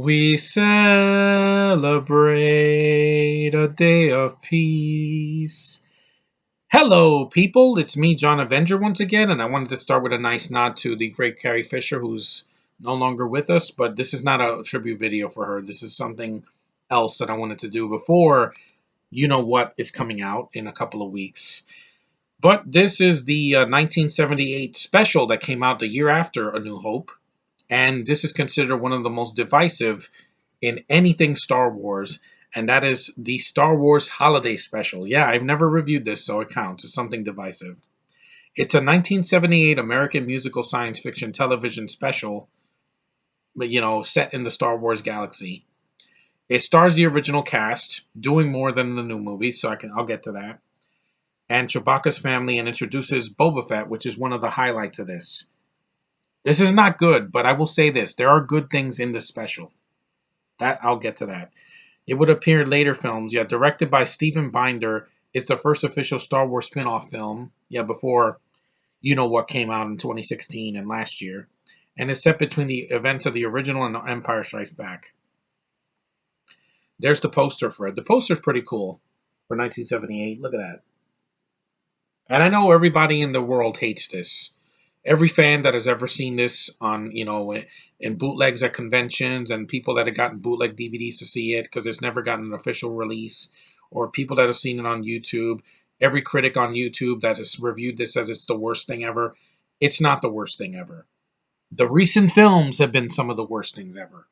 We celebrate a day of peace. Hello, people. It's me, John Avenger, once again, and I wanted to start with a nice nod to the great Carrie Fisher, who's no longer with us. But this is not a tribute video for her. This is something else that I wanted to do before you know what is coming out in a couple of weeks. But this is the 1978 special that came out the year after A New Hope, and this is considered one of the most divisive in anything Star Wars, and that is the Star Wars Holiday Special. Yeah, I've never reviewed this, so it counts. It's something divisive. It's a 1978 American musical science fiction television special, but set in the Star Wars galaxy. It stars the original cast, doing more than the new movie, so I'll get to that. And Chewbacca's family, and introduces Boba Fett, which is one of the highlights of this. This is not good, but I will say this: there are good things in this special. That I'll get to that. It would appear in later films. Yeah, directed by Steven Binder. It's the first official Star Wars spin-off film. Yeah, before you know what came out in 2016 and last year. And it's set between the events of the original and Empire Strikes Back. There's the poster for it. The poster's pretty cool for 1978. Look at that. And I know everybody in the world hates this. Every fan that has ever seen this on, in bootlegs at conventions, and people that have gotten bootleg DVDs to see it because it's never gotten an official release, or people that have seen it on YouTube, every critic on YouTube that has reviewed this says it's the worst thing ever. It's not the worst thing ever. The recent films have been some of the worst things ever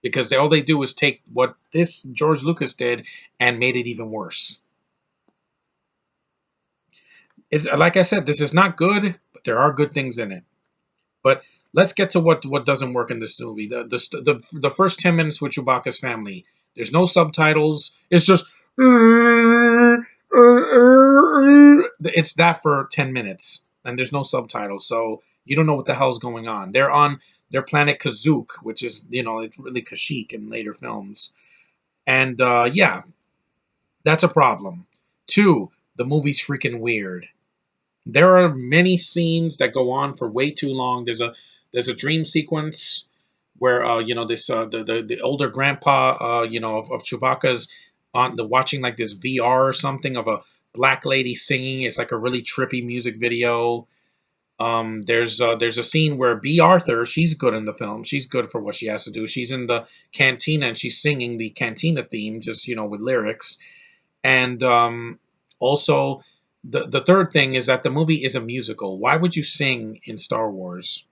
because all they do is take what this George Lucas did and made it even worse. It's like I said, this is not good, but there are good things in it. But let's get to what doesn't work in this movie. The first 10 minutes with Chewbacca's family. There's no subtitles. It's just it's that for 10 minutes, and there's no subtitles, so you don't know what the hell's going on. They're on their planet Kazook, which is it's really Kashyyyk in later films, and yeah, that's a problem. Two, the movie's freaking weird. There are many scenes that go on for way too long. There's a dream sequence where this the older grandpa of Chewbacca's on the watching like this VR or something of a black lady singing. It's like a really trippy music video. There's a scene where B. Arthur, she's good in the film. She's good for what she has to do. She's in the cantina and she's singing the cantina theme, just with lyrics. And also, the third thing is that the movie is a musical. Why would you sing in Star Wars?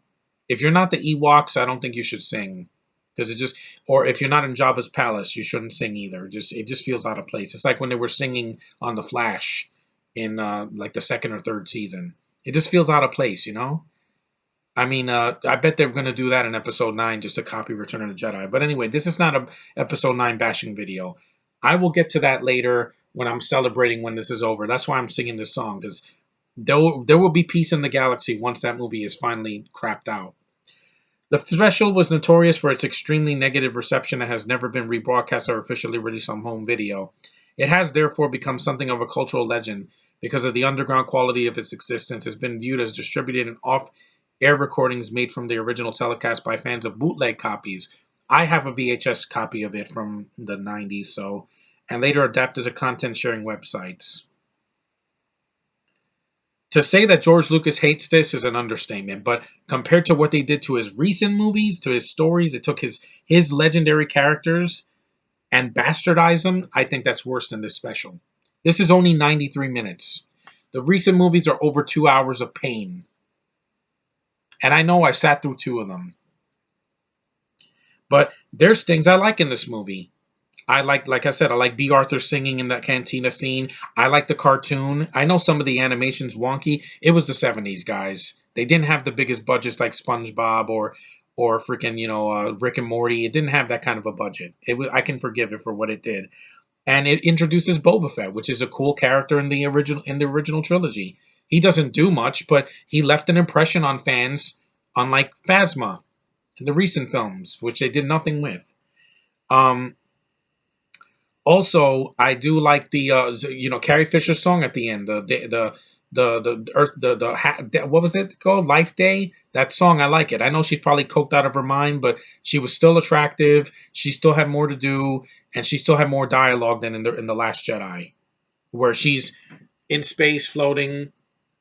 If you're not the Ewoks, I don't think you should sing, because or if you're not in Jabba's palace, you shouldn't sing either. It just feels out of place. It's like when they were singing on The Flash in like the second or third season. It just feels out of place, I mean, I bet they're going to do that in Episode 9 just to copy Return of the Jedi. But anyway, this is not a Episode 9 bashing video. I will get to that later when I'm celebrating when this is over. That's why I'm singing this song, because there will be peace in the galaxy once that movie is finally crapped out. The special was notorious for its extremely negative reception and has never been rebroadcast or officially released on home video. It has therefore become something of a cultural legend because of the underground quality of its existence. It's been viewed as distributed and off-air recordings made from the original telecast by fans of bootleg copies. I have a VHS copy of it from the 90s, and later adapted to content-sharing websites. To say that George Lucas hates this is an understatement, but compared to what they did to his recent movies, to his stories, it took his legendary characters and bastardized them. I think that's worse than this special. This is only 93 minutes. The recent movies are over 2 hours of pain. And I know I sat through 2 of them. But there's things I like in this movie. Like I said, I like B. Arthur singing in that cantina scene. I like the cartoon. I know some of the animation's wonky. It was the 70s, guys. They didn't have the biggest budgets like SpongeBob or freaking, Rick and Morty. It didn't have that kind of a budget. I can forgive it for what it did. And it introduces Boba Fett, which is a cool character in the original trilogy. He doesn't do much, but he left an impression on fans, unlike Phasma in the recent films, which they did nothing with. Also, I do like the Carrie Fisher song at the end, the the Earth what was it called? Life Day. That song, I like it. I know she's probably coked out of her mind, but she was still attractive. She still had more to do, and she still had more dialogue than in the Last Jedi, where she's in space floating,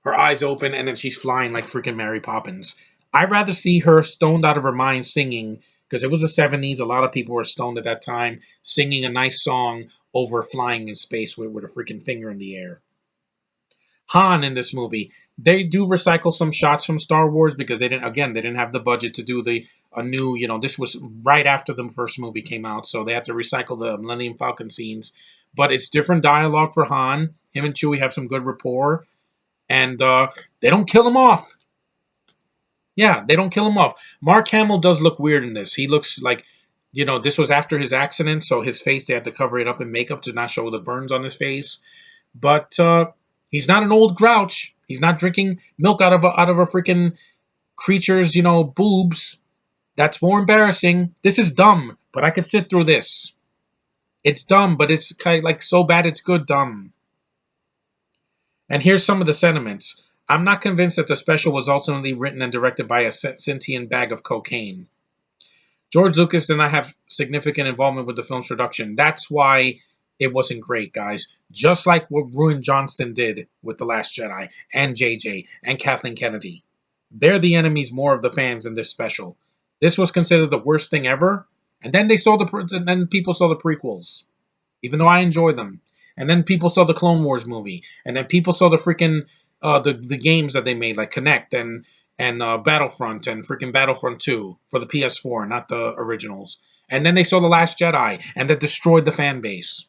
her eyes open, and then she's flying like freaking Mary Poppins. I'd rather see her stoned out of her mind singing, because it was the 70s. A lot of people were stoned at that time, singing a nice song over flying in space with a freaking finger in the air. Han in this movie, they do recycle some shots from Star Wars because they didn't have the budget to do a new, this was right after the first movie came out, so they had to recycle the Millennium Falcon scenes. But it's different dialogue for Han. Him and Chewie have some good rapport, and they don't kill him off. Yeah, they don't kill him off. Mark Hamill does look weird in this. He looks like, this was after his accident, so his face, they had to cover it up in makeup to not show the burns on his face. But he's not an old grouch. He's not drinking milk out of a freaking creature's, boobs. That's more embarrassing. This is dumb, but I could sit through this. It's dumb, but it's kind of like so bad it's good dumb. And here's some of the sentiments. I'm not convinced that the special was ultimately written and directed by a sentient bag of cocaine. George Lucas did not have significant involvement with the film's production. That's why it wasn't great, guys. Just like what Ruin Johnston did with The Last Jedi, and JJ, and Kathleen Kennedy. They're the enemies more of the fans in this special. This was considered the worst thing ever, and then people saw the prequels, even though I enjoy them. And then people saw the Clone Wars movie, and then people saw the freaking the games that they made, like Connect and Battlefront and freaking Battlefront 2 for the PS4, not the originals. And then they saw The Last Jedi, and that destroyed the fan base.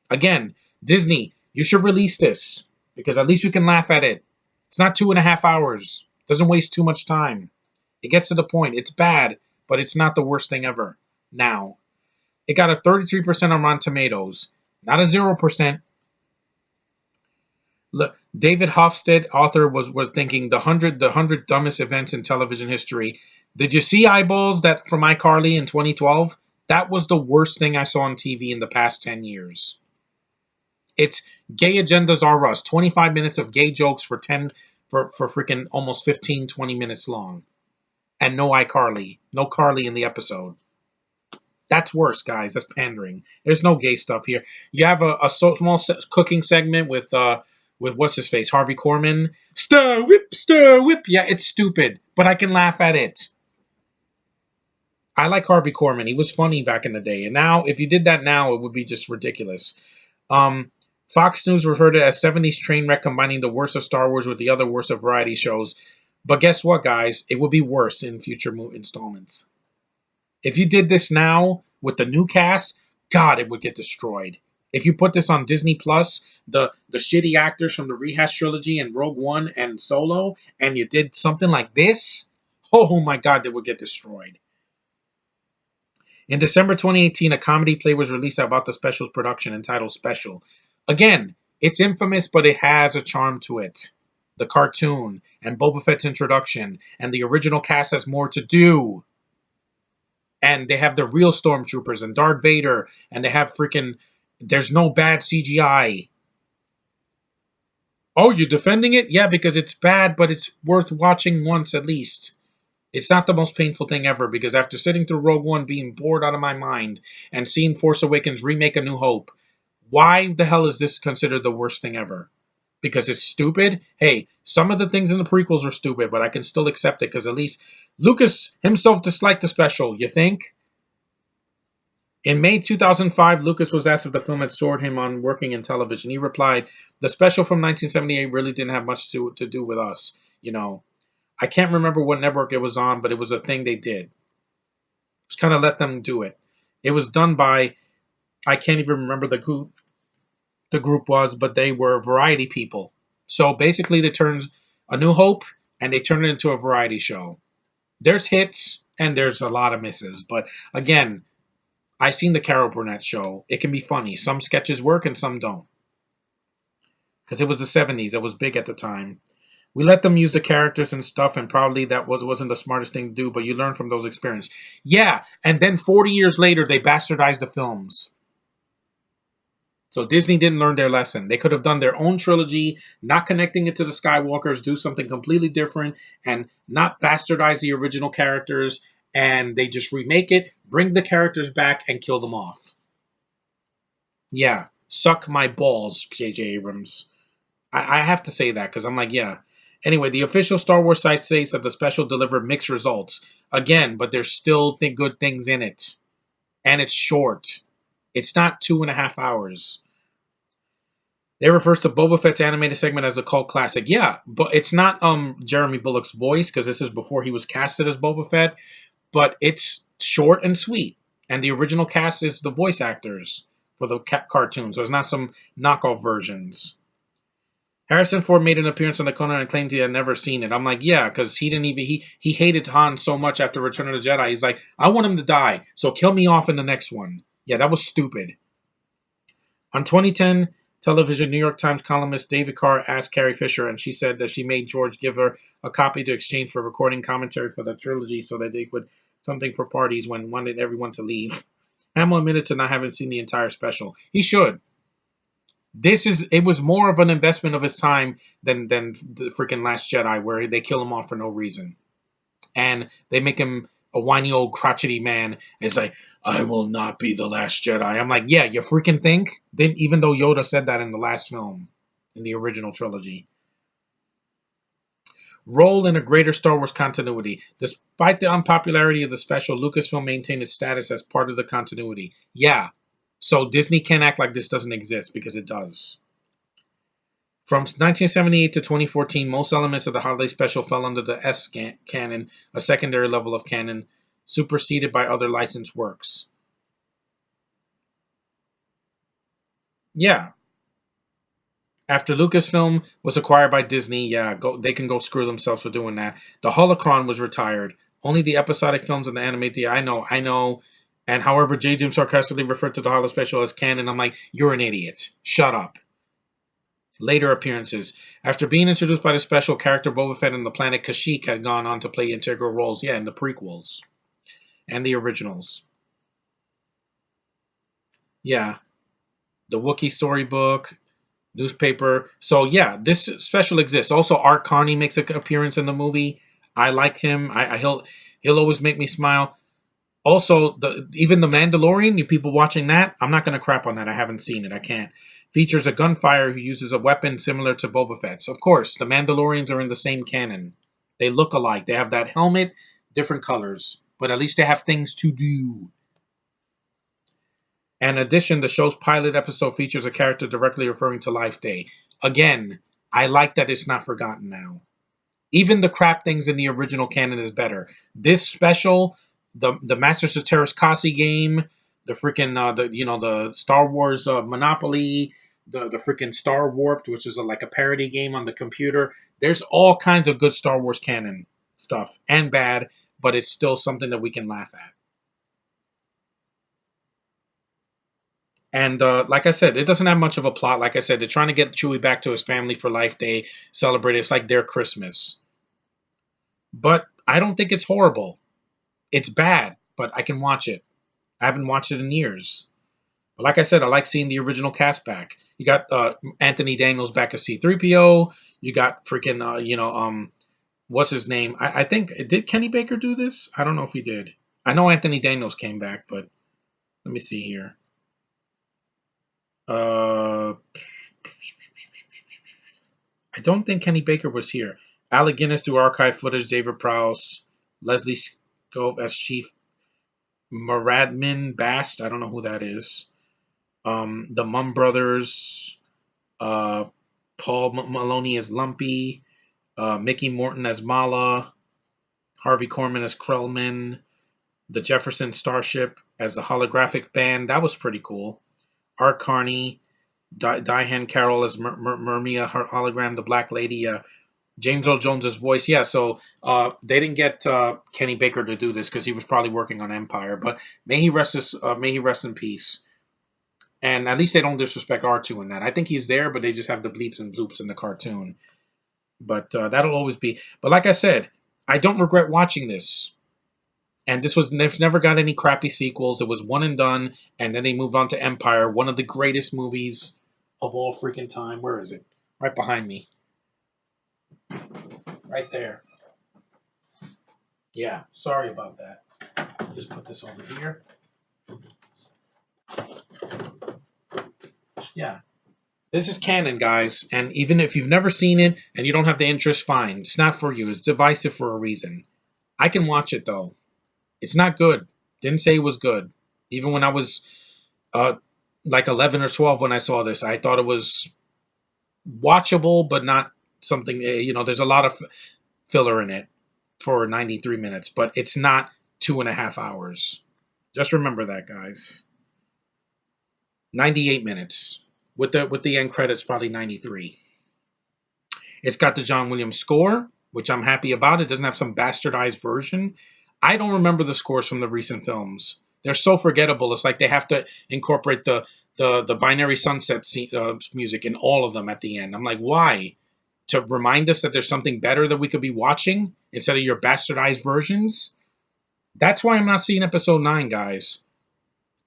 Again, Disney, you should release this, because at least we can laugh at it. It's not 2.5 hours. Doesn't waste too much time. It gets to the point. It's bad, but it's not the worst thing ever. Now, it got a 33% on Rotten Tomatoes, not a 0%. Look, David Hofstede, author, was thinking the 100 dumbest events in television history. Did you see Eyeballs that from iCarly in 2012? That was the worst thing I saw on TV in the past 10 years. It's Gay Agendas R Us. 25 minutes of gay jokes for freaking almost 15, 20 minutes long. And no iCarly. No Carly in the episode. That's worse, guys. That's pandering. There's no gay stuff here. You have a small cooking segment with what's his face, Harvey Korman. Stir whip, stir whip. Yeah, it's stupid, but I can laugh at it. I like Harvey Korman. He was funny back in the day, and now if you did that now, it would be just ridiculous. Fox News referred to it as 70s train wreck, combining the worst of Star Wars with the other worst of variety shows. But guess what, guys? It will be worse in future installments. If you did this now with the new cast, God, it would get destroyed. If you put this on Disney Plus, the shitty actors from the Rehash trilogy and Rogue One and Solo, and you did something like this, oh my God, it would get destroyed. In December 2018, a comedy play was released about the special's production entitled Special. Again, it's infamous, but it has a charm to it. The cartoon, and Boba Fett's introduction, and the original cast has more to do. And they have the real stormtroopers and Darth Vader, and they have freaking, there's no bad CGI. Oh, you're defending it? Yeah, because it's bad, but it's worth watching once at least. It's not the most painful thing ever, because after sitting through Rogue One being bored out of my mind and seeing Force Awakens remake A New Hope, why the hell is this considered the worst thing ever? Because it's stupid? Hey, some of the things in the prequels are stupid, but I can still accept it, because at least Lucas himself disliked the special, you think? In May 2005, Lucas was asked if the film had soared him on working in television. He replied, "The special from 1978 really didn't have much to do with us. I can't remember what network it was on, but it was a thing they did. Just kind of let them do it. It was done by, I can't even remember the group was, but they were variety people. So basically they turned A New Hope and they turned it into a variety show. There's hits and there's a lot of misses. But again, I seen the Carol Burnett show. It can be funny. Some sketches work and some don't. Because it was the 70s. It was big at the time. We let them use the characters and stuff, and probably that wasn't the smartest thing to do, but you learn from those experiences. Yeah, and then 40 years later, they bastardized the films. So Disney didn't learn their lesson. They could have done their own trilogy, not connecting it to the Skywalkers, do something completely different, and not bastardize the original characters. And they just remake it, bring the characters back, and kill them off. Yeah, suck my balls, J.J. Abrams. I have to say that because I'm like, yeah. Anyway, the official Star Wars site says that the special delivered mixed results. Again, but there's still good things in it. And it's short. It's not 2.5 hours. It refers to Boba Fett's animated segment as a cult classic. Yeah, but it's not Jeremy Bullock's voice because this is before he was casted as Boba Fett. But it's short and sweet, and the original cast is the voice actors for the cartoon, so it's not some knockoff versions. Harrison Ford made an appearance on the Conan and claimed he had never seen it. I'm like, yeah, because he didn't even he hated Han so much after Return of the Jedi. He's like, I want him to die, so kill me off in the next one. Yeah, that was stupid. On 2010 television, New York Times columnist David Carr asked Carrie Fisher, and she said that she made George give her a copy to exchange for recording commentary for the trilogy so that they could something for parties when wanted everyone to leave. Hamill admitted to not having seen the entire special. He should. It was more of an investment of his time than the freaking Last Jedi, where they kill him off for no reason. And they make him a whiny old crotchety man. It's like, I will not be the Last Jedi. I'm like, yeah, you freaking think? Then even though Yoda said that in the last film, in the original trilogy. Role in a greater Star Wars continuity. Despite the unpopularity of the special, Lucasfilm maintained its status as part of the continuity. Yeah. So Disney can't act like this doesn't exist because it does. From 1978 to 2014, most elements of the holiday special fell under the S canon, a secondary level of canon, superseded by other licensed works. Yeah. After Lucasfilm was acquired by Disney, they can go screw themselves for doing that. The Holocron was retired. Only the episodic films and the animated. I know. And however, J. Jim sarcastically referred to the Holo special as canon. I'm like, you're an idiot. Shut up. Later appearances. After being introduced by the special, character Boba Fett and the planet Kashyyyk had gone on to play integral roles, in the prequels and the originals. Yeah, the Wookiee storybook, newspaper. So yeah, this special exists. Also, Art Carney makes an appearance in the movie. I like him. He'll always make me smile. Also, even the Mandalorian, you people watching that, I'm not gonna crap on that. I haven't seen it. I can't. Features a gunfire who uses a weapon similar to Boba Fett's. Of course, the Mandalorians are in the same canon. They look alike. They have that helmet, different colors, but at least they have things to do. In addition, the show's pilot episode features a character directly referring to Life Day. Again, I like that it's not forgotten now. Even the crap things in the original canon is better. This special, the Masters of Terras Kasi game, the freaking the Star Wars Monopoly, the freaking Star Warped, which is like a parody game on the computer. There's all kinds of good Star Wars canon stuff and bad, but it's still something that we can laugh at. And like I said, it doesn't have much of a plot. Like I said, they're trying to get Chewie back to his family for Life Day, celebrate it. It's like their Christmas. But I don't think it's horrible. It's bad, but I can watch it. I haven't watched it in years. But like I said, I like seeing the original cast back. You got Anthony Daniels back as C-3PO. You got freaking, what's his name? I think, did Kenny Baker do this? I don't know if he did. I know Anthony Daniels came back, but let me see here. I don't think Kenny Baker was here. Alec Guinness do archive footage. David Prowse, Leslie Scove as Chief Muradmin Bast. I don't know who that is. The Mum Brothers. Paul Maloney as Lumpy. Mickey Morton as Mala. Harvey Korman as Krellman. The Jefferson Starship as a holographic band. That was pretty cool. Art Carney. Diane Carroll as Murmia hologram, the Black Lady. James Earl Jones's voice. Yeah, so they didn't get Kenny Baker to do this because he was probably working on Empire. But may he rest in peace. And at least they don't disrespect R2 in that. I think he's there, but they just have the bleeps and bloops in the cartoon. But that'll always be. But like I said, I don't regret watching this. And this was never got any crappy sequels. It was one and done, and then they moved on to Empire, one of the greatest movies of all freaking time. Where is it? Right behind me. Right there. Yeah, sorry about that. Just put this over here. Yeah. This is canon, guys, and even if you've never seen it and you don't have the interest, fine. It's not for you. It's divisive for a reason. I can watch it, though. It's not good. Didn't say it was good. Even when I was uh, like 11 or 12 when I saw this, I thought it was watchable, but not something, there's a lot of filler in it for 93 minutes, but it's not 2.5 hours. Just remember that, guys. 98 minutes. With the end credits, probably 93. It's got the John Williams score, which I'm happy about. It doesn't have some bastardized version. I don't remember the scores from the recent films. They're so forgettable. It's like they have to incorporate the binary sunset music in all of them at the end. I'm like, why? To remind us that there's something better that we could be watching instead of your bastardized versions? That's why I'm not seeing episode 9, guys.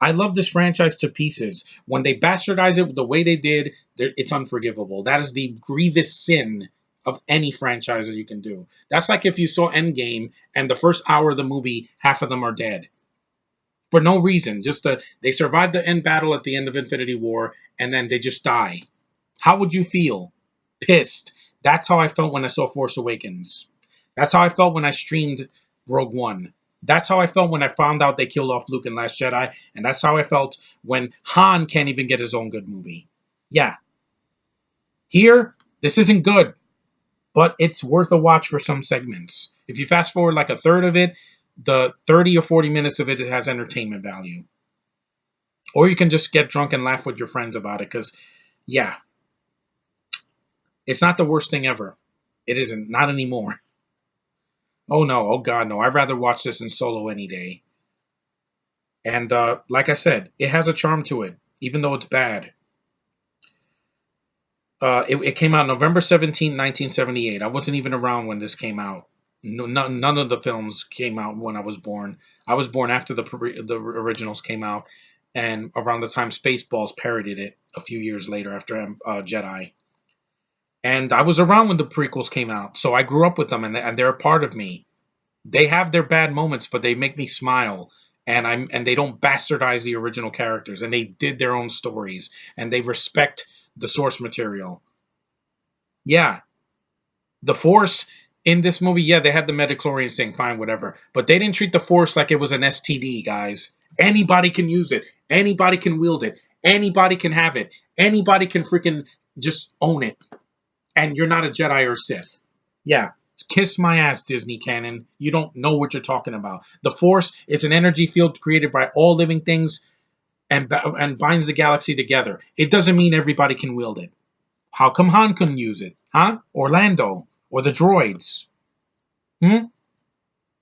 I love this franchise to pieces. When they bastardize it the way they did, it's unforgivable. That is the grievous sin of any franchise that you can do. That's like if you saw Endgame and the first hour of the movie, half of them are dead. For no reason. They survived the end battle at the end of Infinity War, and then they just die. How would you feel? Pissed. That's how I felt when I saw Force Awakens. That's how I felt when I streamed Rogue One. That's how I felt when I found out they killed off Luke in Last Jedi. And that's how I felt when Han can't even get his own good movie. Yeah. Here, this isn't good, but it's worth a watch for some segments. If you fast forward like a third of it, the 30 or 40 minutes of it has entertainment value. Or you can just get drunk and laugh with your friends about it because, yeah, it's not the worst thing ever. It isn't. Not anymore. Oh no. Oh god, no. I'd rather watch this in solo any day. And like I said, it has a charm to it, even though it's bad. It came out November 17th, 1978. I wasn't even around when this came out. No, none of the films came out when I was born. I was born after the originals came out, and around the time Spaceballs parodied it a few years later after Jedi. And I was around when the prequels came out, so I grew up with them, and they're a part of me. They have their bad moments, but they make me smile. And they don't bastardize the original characters, and they did their own stories, and they respect the source material. Yeah, the Force in this movie, yeah, they had the midichlorians thing, fine, whatever, but they didn't treat the Force like it was an STD, guys. Anybody can use it. Anybody can wield it. Anybody can have it. Anybody can freaking just own it. And you're not a Jedi or Sith. Yeah. Kiss my ass, Disney canon. You don't know what you're talking about. The Force is an energy field created by all living things and binds the galaxy together. It doesn't mean everybody can wield it. How come Han couldn't use it? Huh? Orlando? Or the droids?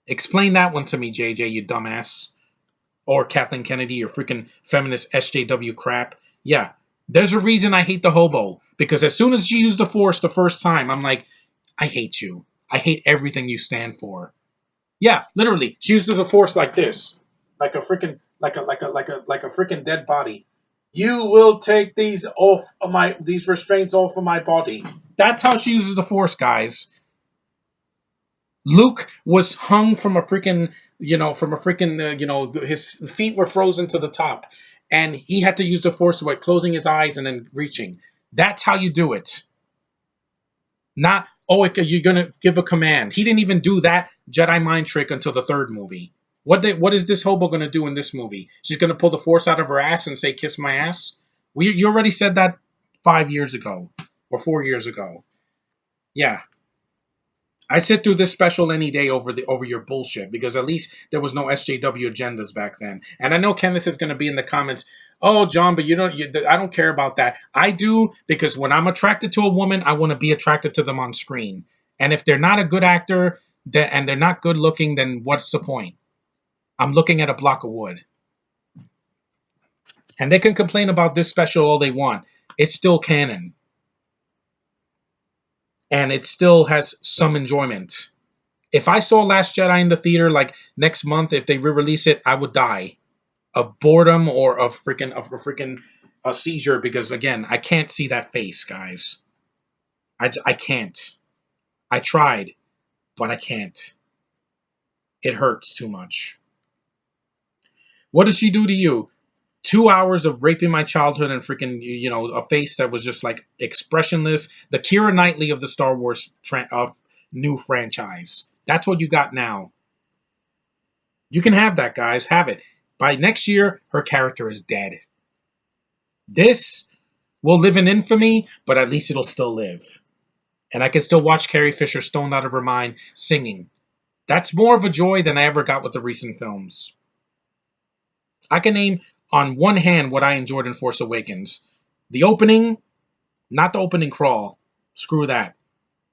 Explain that one to me, JJ, you dumbass. Or Kathleen Kennedy, your freaking feminist SJW crap. Yeah. There's a reason I hate the hobo. Because as soon as she used the Force the first time, I'm like, I hate you. I hate everything you stand for. Yeah, literally. She uses the Force like this. Like a freaking freaking dead body. You will take these restraints off of my body. That's how she uses the Force, guys. Luke was hung from a freaking, his feet were frozen to the top, and he had to use the Force by closing his eyes and then reaching. That's how you do it. Not, you're gonna give a command. He didn't even do that Jedi mind trick until the third movie. What is this hobo gonna do in this movie? She's gonna pull the Force out of her ass and say, "Kiss my ass." You already said that 5 years ago or 4 years ago. Yeah, I'd sit through this special any day over your bullshit because at least there was no SJW agendas back then. And I know Kenneth is going to be in the comments. Oh, John, but I don't care about that. I do because when I'm attracted to a woman, I want to be attracted to them on screen. And if they're not a good actor and they're not good looking, then what's the point? I'm looking at a block of wood. And they can complain about this special all they want. It's still canon. And it still has some enjoyment. If I saw Last Jedi in the theater like next month, if they re-release it, I would die of boredom or of a seizure because again, I can't see that face, guys. I can't. I tried, but I can't. It hurts too much. What does she do to you? 2 hours of raping my childhood and freaking a face that was just like expressionless. The Keira Knightley of the Star Wars new franchise. That's what you got now. You can have that, guys. Have it. By next year, her character is dead. This will live in infamy, but at least it'll still live. And I can still watch Carrie Fisher stoned out of her mind singing. That's more of a joy than I ever got with the recent films. I can name on one hand what I enjoyed in Force Awakens. The opening, not the opening crawl. Screw that.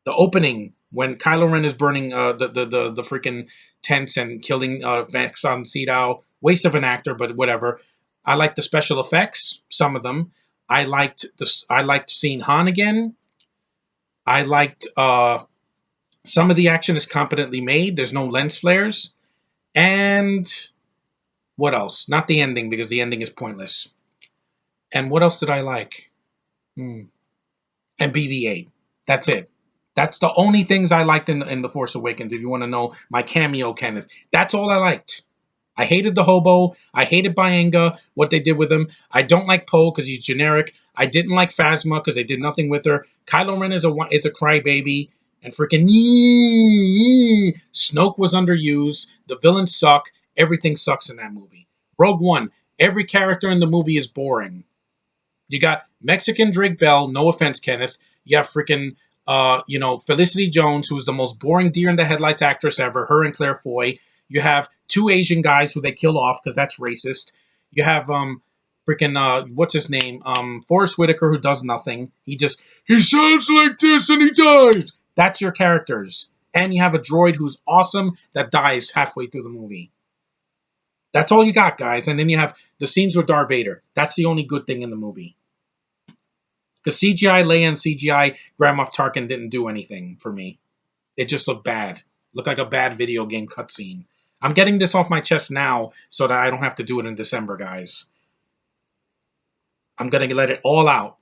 The opening when Kylo Ren is burning the freaking tents and killing Max von Sydow. Waste of an actor, but whatever. I liked the special effects, some of them. I liked seeing Han again. I liked some of the action is competently made. There's no lens flares. And what else? Not the ending because the ending is pointless. And what else did I like? Hmm. And BB-8. That's it. That's the only things I liked in the Force Awakens. If you want to know my cameo, Kenneth, that's all I liked. I hated the hobo. I hated Bayenga, what they did with him. I don't like Poe because he's generic. I didn't like Phasma because they did nothing with her. Kylo Ren is a crybaby, and freaking Snoke was underused. The villains suck. Everything sucks in that movie. Rogue One. Every character in the movie is boring. You got Mexican Drake Bell. No offense, Kenneth. You have freaking Felicity Jones, who's the most boring deer in the headlights actress ever. Her and Claire Foy. You have two Asian guys who they kill off because that's racist. You have freaking what's his name? Forrest Whitaker, who does nothing. He sounds like this and he dies. That's your characters. And you have a droid who's awesome that dies halfway through the movie. That's all you got, guys. And then you have the scenes with Darth Vader. That's the only good thing in the movie. Because CGI Leia and CGI Grand Moff Tarkin didn't do anything for me. It just looked bad. Looked like a bad video game cutscene. I'm getting this off my chest now so that I don't have to do it in December, guys. I'm going to let it all out.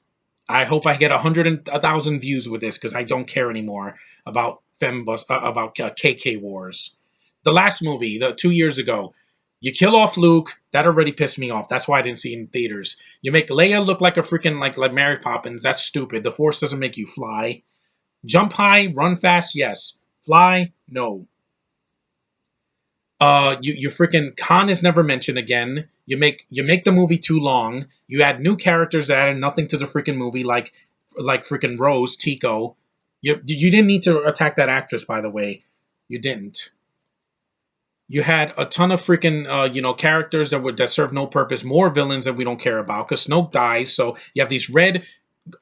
I hope I get 1,000 views with this because I don't care anymore about KK Wars. The last movie, 2 years ago, you kill off Luke. That already pissed me off. That's why I didn't see it in theaters. You make Leia look like a freaking like Mary Poppins. That's stupid. The Force doesn't make you fly. Jump high, run fast, yes. Fly, no. You freaking Khan is never mentioned again. You make the movie too long. You add new characters that added nothing to the freaking movie, like freaking Rose Tico. You didn't need to attack that actress, by the way. You didn't. You had a ton of freaking characters that serve no purpose. More villains that we don't care about because Snoke dies. So you have these red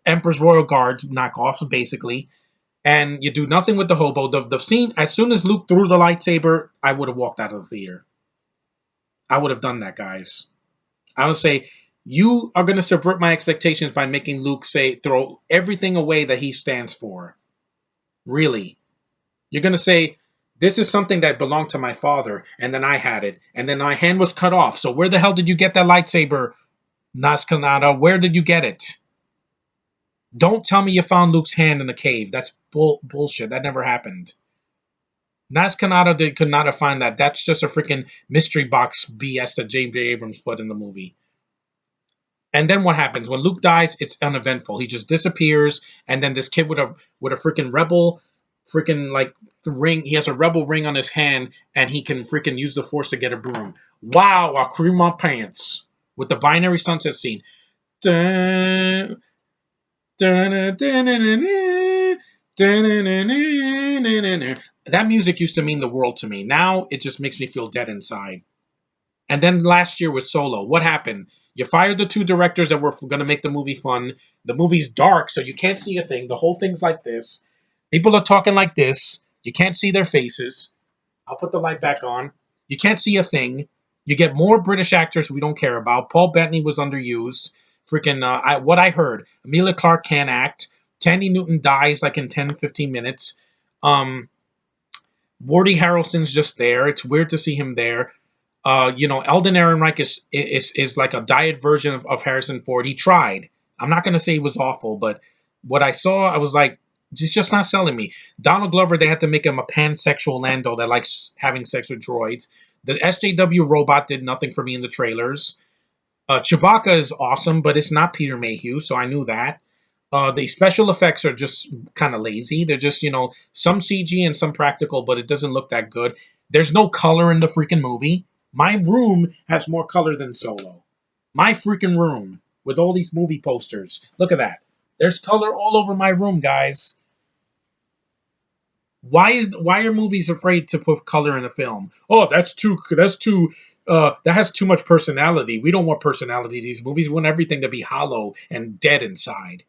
Emperor's Royal Guards knockoffs, basically. And you do nothing with the hobo. The scene, as soon as Luke threw the lightsaber, I would have walked out of the theater. I would have done that, guys. I would say, you are going to subvert my expectations by making Luke throw everything away that he stands for. Really. You're going to say, this is something that belonged to my father, and then I had it, and then my hand was cut off. So where the hell did you get that lightsaber, Nas Kanata? Where did you get it? Don't tell me you found Luke's hand in a cave. That's bullshit. That never happened. Nas Kanata could not have found that. That's just a freaking mystery box BS that J.J. Abrams put in the movie. And then what happens when Luke dies? It's uneventful. He just disappears, and then this kid with a freaking rebel, freaking like ring. He has a rebel ring on his hand, and he can freaking use the Force to get a broom. Wow! I cream my pants with the binary sunset scene. Dun, dun, dun, dun, dun, dun. That music used to mean the world to me. Now it just makes me feel dead inside. And then last year with Solo, what happened? You fired the two directors that were going to make the movie fun. The movie's dark, so you can't see a thing. The whole thing's like this. People are talking like this. You can't see their faces. I'll put the light back on. You can't see a thing. You get more British actors we don't care about. Paul Bettany was underused. Freaking, what I heard. Amelia Clark can't act. Tandy Newton dies like in 10, 15 minutes. Woody Harrelson's just there. It's weird to see him there. Eldon Ehrenreich is like a diet version of Harrison Ford. He tried. I'm not gonna say he was awful, but what I saw, I was like, just not selling me. Donald Glover, they had to make him a pansexual Lando that likes having sex with droids. The SJW robot did nothing for me in the trailers. Chewbacca is awesome, but it's not Peter Mayhew, so I knew that. The special effects are just kind of lazy. They're just, some CG and some practical, but it doesn't look that good. There's no color in the freaking movie. My room has more color than Solo. My freaking room with all these movie posters. Look at that. There's color all over my room, guys. Why are movies afraid to put color in a film? Oh, that has too much personality. We don't want personality in these movies. We want everything to be hollow and dead inside.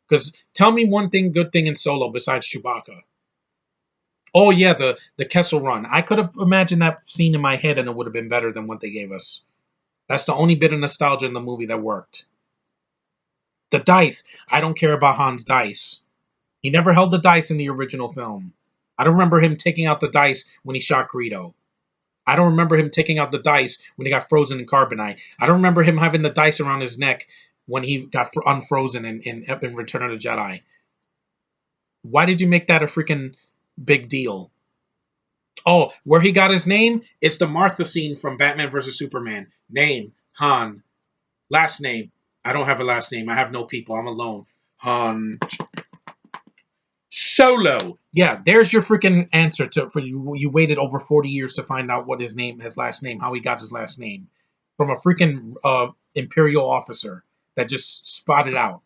Because tell me one good thing in Solo besides Chewbacca. Oh yeah, the Kessel Run. I could have imagined that scene in my head, and it would have been better than what they gave us. That's the only bit of nostalgia in the movie that worked. The dice. I don't care about Han's dice. He never held the dice in the original film. I don't remember him taking out the dice when he shot Greedo. I don't remember him taking out the dice when he got frozen in carbonite. I don't remember him having the dice around his neck when he got unfrozen in Return of the Jedi. Why did you make that a freaking big deal? Oh, where he got his name? It's the Martha scene from Batman vs. Superman. Name, Han. Last name, I don't have a last name. I have no people. I'm alone. Han Solo. Yeah, there's your freaking answer for you. You waited over 40 years to find out what his last name, how he got his last name. From a freaking Imperial officer that just spotted out.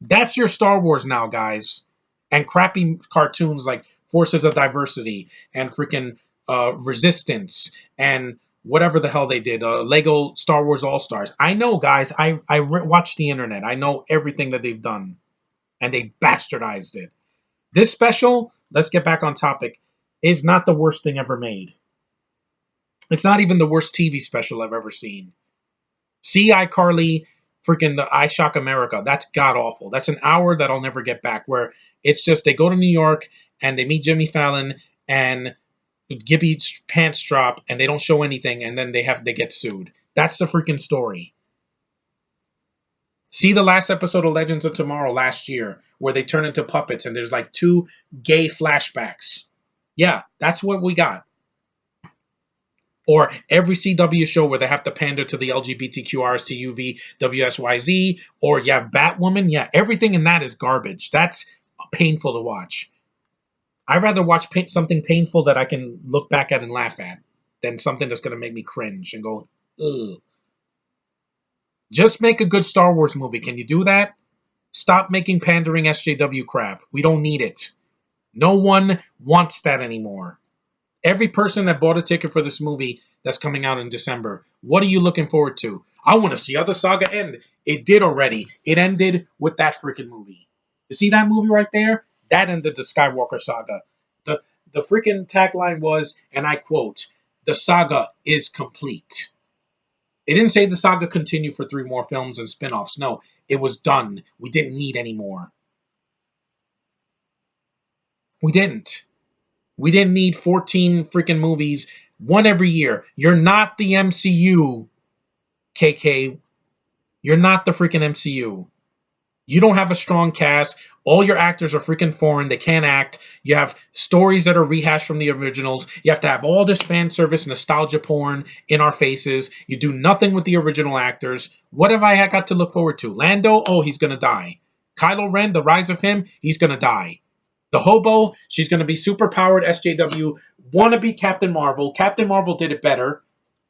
That's your Star Wars now, guys. And crappy cartoons like Forces of Diversity and freaking Resistance and whatever the hell they did. Lego Star Wars All Stars. I know, guys. I watch the internet. I know everything that they've done, and they bastardized it. This special, let's get back on topic, is not the worst thing ever made. It's not even the worst TV special I've ever seen. See iCarly, freaking the I Shock America. That's god awful. That's an hour that I'll never get back. Where it's just they go to New York and they meet Jimmy Fallon and Gibby's pants drop and they don't show anything and then they get sued. That's the freaking story. See the last episode of Legends of Tomorrow last year where they turn into puppets and there's like 2 gay flashbacks. Yeah, that's what we got. Or every CW show where they have to pander to the LGBTQRSTUV WSYZ, or you have Batwoman. Yeah, everything in that is garbage. That's painful to watch. I'd rather watch something painful that I can look back at and laugh at than something that's going to make me cringe and go, ugh. Just make a good Star Wars movie. Can you do that? Stop making pandering SJW crap. We don't need it. No one wants that anymore. Every person that bought a ticket for this movie that's coming out in December, what are you looking forward to? I want to see how the saga end. It did already. It ended with that freaking movie. You see that movie right there? That ended the Skywalker saga. The freaking tagline was, and I quote, "The saga is complete." It didn't say the saga continued for 3 more films and spin-offs. No, it was done. We didn't need any more. We didn't. We didn't need 14 freaking movies, one every year. You're not the MCU, KK. You're not the freaking MCU. You don't have a strong cast. All your actors are freaking foreign. They can't act. You have stories that are rehashed from the originals. You have to have all this fan service nostalgia porn in our faces. You do nothing with the original actors. What have I got to look forward to? Lando? Oh, he's going to die. Kylo Ren, the rise of him, he's going to die. The hobo, she's going to be super powered SJW, wannabe Captain Marvel. Captain Marvel did it better,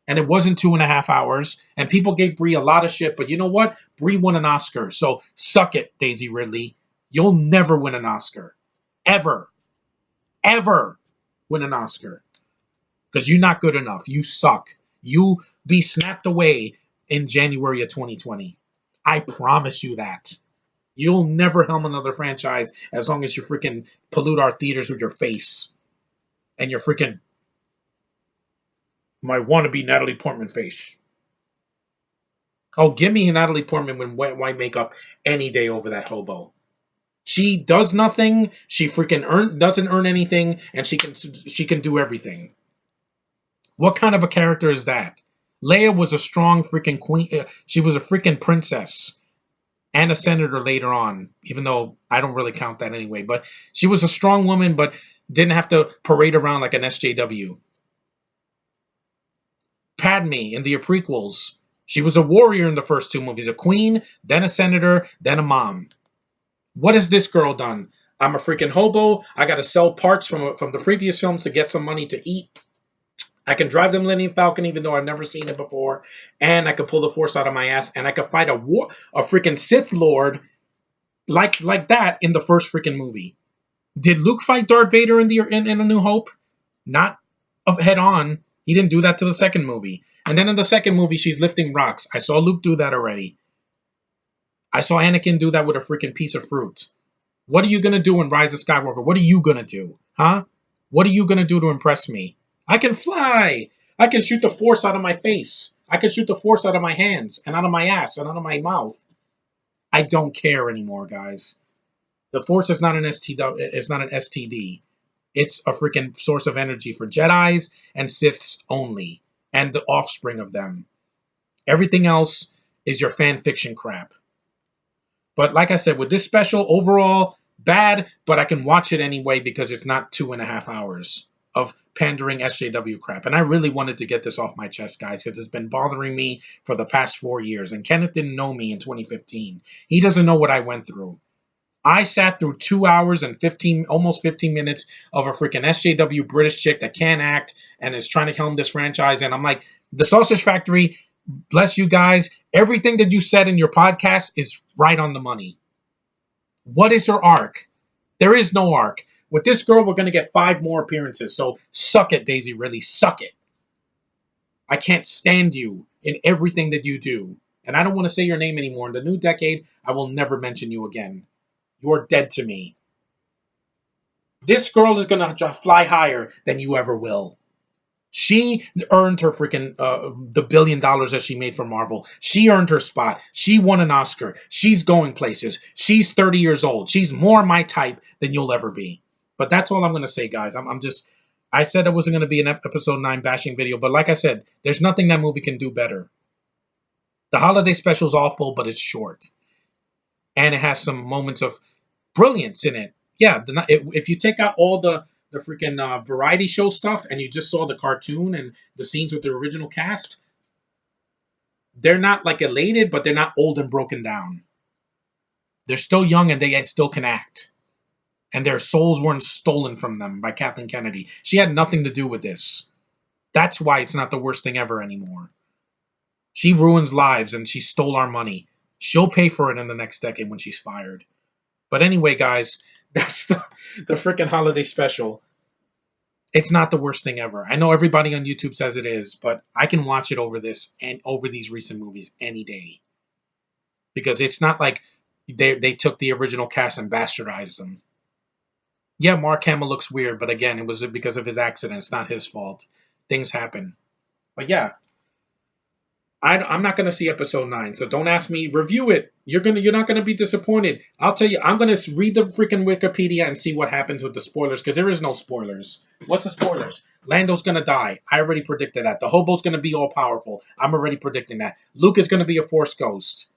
and it wasn't 2.5 hours. And people gave Brie a lot of shit, but you know what? Brie won an Oscar, so suck it, Daisy Ridley. You'll never win an Oscar. Ever. Ever win an Oscar. Because you're not good enough. You suck. You be snapped away in January of 2020. I promise you that. You'll never helm another franchise as long as you freaking pollute our theaters with your face and your freaking my wannabe Natalie Portman face. Oh, give me Natalie Portman with white makeup any day over that hobo. She does nothing. She freaking doesn't earn anything, and she can do everything. What kind of a character is that? Leia was a strong freaking queen. She was a freaking princess and a senator later on, even though I don't really count that anyway. But she was a strong woman, but didn't have to parade around like an SJW. Padme in the prequels, she was a warrior in the first two movies, a queen, then a senator, then a mom. What has this girl done? I'm a freaking hobo. I got to sell parts from the previous films to get some money to eat. I can drive the Millennium Falcon even though I've never seen it before, and I could pull the Force out of my ass, and I could fight a freaking Sith Lord like that in the first freaking movie. Did Luke fight Darth Vader in A New Hope? Not head on. He didn't do that to the second movie. And then in the second movie, she's lifting rocks. I saw Luke do that already. I saw Anakin do that with a freaking piece of fruit. What are you gonna do in Rise of Skywalker? What are you gonna do? Huh? What are you gonna do to impress me? I can fly! I can shoot the Force out of my face. I can shoot the Force out of my hands, and out of my ass, and out of my mouth. I don't care anymore, guys. The Force is not an it's not an STD. It's a freaking source of energy for Jedis and Siths only, and the offspring of them. Everything else is your fan fiction crap. But like I said, with this special, overall, bad, but I can watch it anyway because it's not 2.5 hours of pandering SJW crap. And I really wanted to get this off my chest, guys, because it's been bothering me for the past 4 years. And Kenneth didn't know me in 2015. He doesn't know what I went through. I sat through 2 hours and almost 15 minutes of a freaking SJW British chick that can't act and is trying to helm this franchise. And I'm like, the Sausage Factory, bless you guys. Everything that you said in your podcast is right on the money. What is her arc? There is no arc. With this girl, we're going to get 5 more appearances. So suck it, Daisy Ridley. Suck it. I can't stand you in everything that you do. And I don't want to say your name anymore. In the new decade, I will never mention you again. You're dead to me. This girl is going to fly higher than you ever will. She earned her freaking the $1 billion that she made for Marvel. She earned her spot. She won an Oscar. She's going places. She's 30 years old. She's more my type than you'll ever be. But that's all I'm going to say, guys. I'm just... I said it wasn't going to be an episode 9 bashing video, but like I said, there's nothing that movie can do better. The holiday special is awful, but it's short. And it has some moments of brilliance in it. Yeah, if you take out all the freaking variety show stuff and you just saw the cartoon and the scenes with the original cast, they're not like elated, but they're not old and broken down. They're still young and they still can act. And their souls weren't stolen from them by Kathleen Kennedy. She had nothing to do with this. That's why it's not the worst thing ever anymore. She ruins lives and she stole our money. She'll pay for it in the next decade when she's fired. But anyway, guys, that's the freaking holiday special. It's not the worst thing ever. I know everybody on YouTube says it is, but I can watch it over this and over these recent movies any day. Because it's not like they took the original cast and bastardized them. Yeah, Mark Hamill looks weird, but again, it was because of his accident. It's not his fault. Things happen. But yeah, I'm not gonna see episode 9, so don't ask me. Review it. You're not gonna be disappointed. I'll tell you. I'm gonna read the freaking Wikipedia and see what happens with the spoilers because there is no spoilers. What's the spoilers? Lando's gonna die. I already predicted that. The hobo's gonna be all powerful. I'm already predicting that. Luke is gonna be a Force ghost.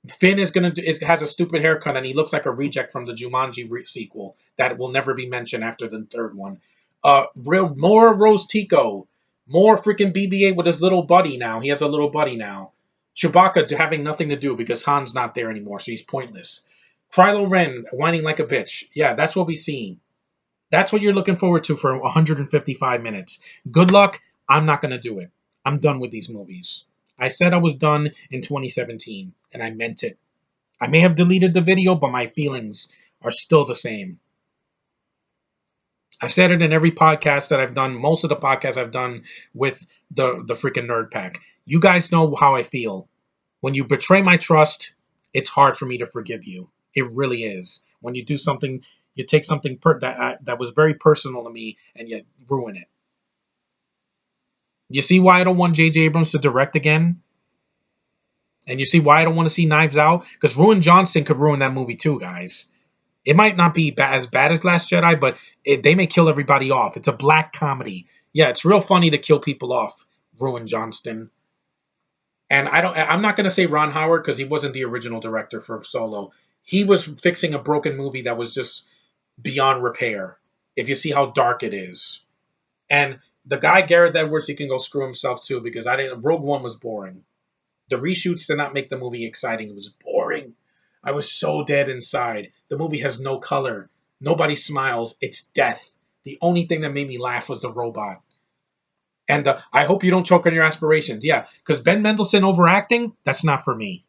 Finn has a stupid haircut and he looks like a reject from the Jumanji sequel that will never be mentioned after the third one. More Rose Tico. More freaking BB-8 with his little buddy now. He has a little buddy now. Chewbacca having nothing to do because Han's not there anymore, so he's pointless. Kylo Ren whining like a bitch. Yeah, that's what we see. That's what you're looking forward to for 155 minutes. Good luck. I'm not going to do it. I'm done with these movies. I said I was done in 2017, and I meant it. I may have deleted the video, but my feelings are still the same. I've said it in every podcast that I've done, most of the podcasts I've done with the freaking Nerd Pack. You guys know how I feel. When you betray my trust, it's hard for me to forgive you. It really is. When you do something, you take something that was very personal to me and you ruin it. You see why I don't want J.J. Abrams to direct again? And you see why I don't want to see Knives Out? Because Ruin Johnston could ruin that movie too, guys. It might not be as bad as Last Jedi, but they may kill everybody off. It's a black comedy. Yeah, it's real funny to kill people off. Ruin Johnston. And I'm not gonna say Ron Howard because he wasn't the original director for Solo. He was fixing a broken movie that was just beyond repair. If you see how dark it is. And the guy Gareth Edwards, he can go screw himself too because I didn't. Rogue One was boring. The reshoots did not make the movie exciting. It was boring. I was so dead inside. The movie has no color. Nobody smiles. It's death. The only thing that made me laugh was the robot. And I hope you don't choke on your aspirations. Yeah, because Ben Mendelsohn overacting, that's not for me.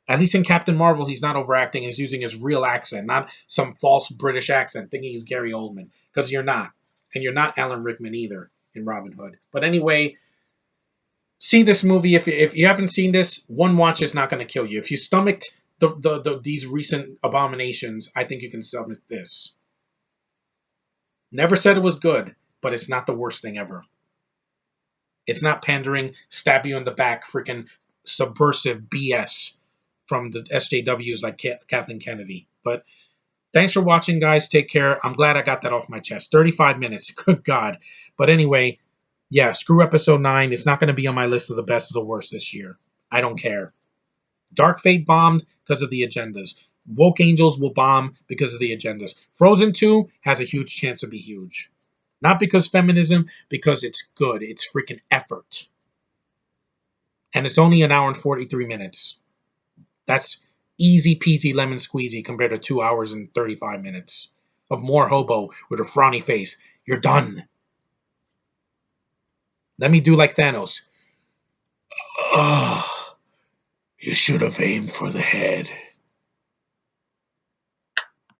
At least in Captain Marvel, he's not overacting. He's using his real accent, not some false British accent, thinking he's Gary Oldman. Because you're not. And you're not Alan Rickman either in Robin Hood. But anyway, see this movie. If you haven't seen this, one watch is not going to kill you. If you stomached these recent abominations, I think you can stomach this. Never said it was good, but it's not the worst thing ever. It's not pandering, stab you in the back, freaking subversive BS from the SJWs like Kathleen Kennedy. But thanks for watching, guys. Take care. I'm glad I got that off my chest. 35 minutes. Good God. But anyway, yeah, screw episode 9. It's not going to be on my list of the best of the worst this year. I don't care. Dark Fate bombed because of the agendas. Woke Angels will bomb because of the agendas. Frozen 2 has a huge chance to be huge. Not because feminism, because it's good. It's freaking effort. And it's only an hour and 43 minutes. That's easy peasy lemon squeezy compared to 2 hours and 35 minutes of more hobo with a frowny face. You're done. Let me do like Thanos. Ugh, you should have aimed for the head.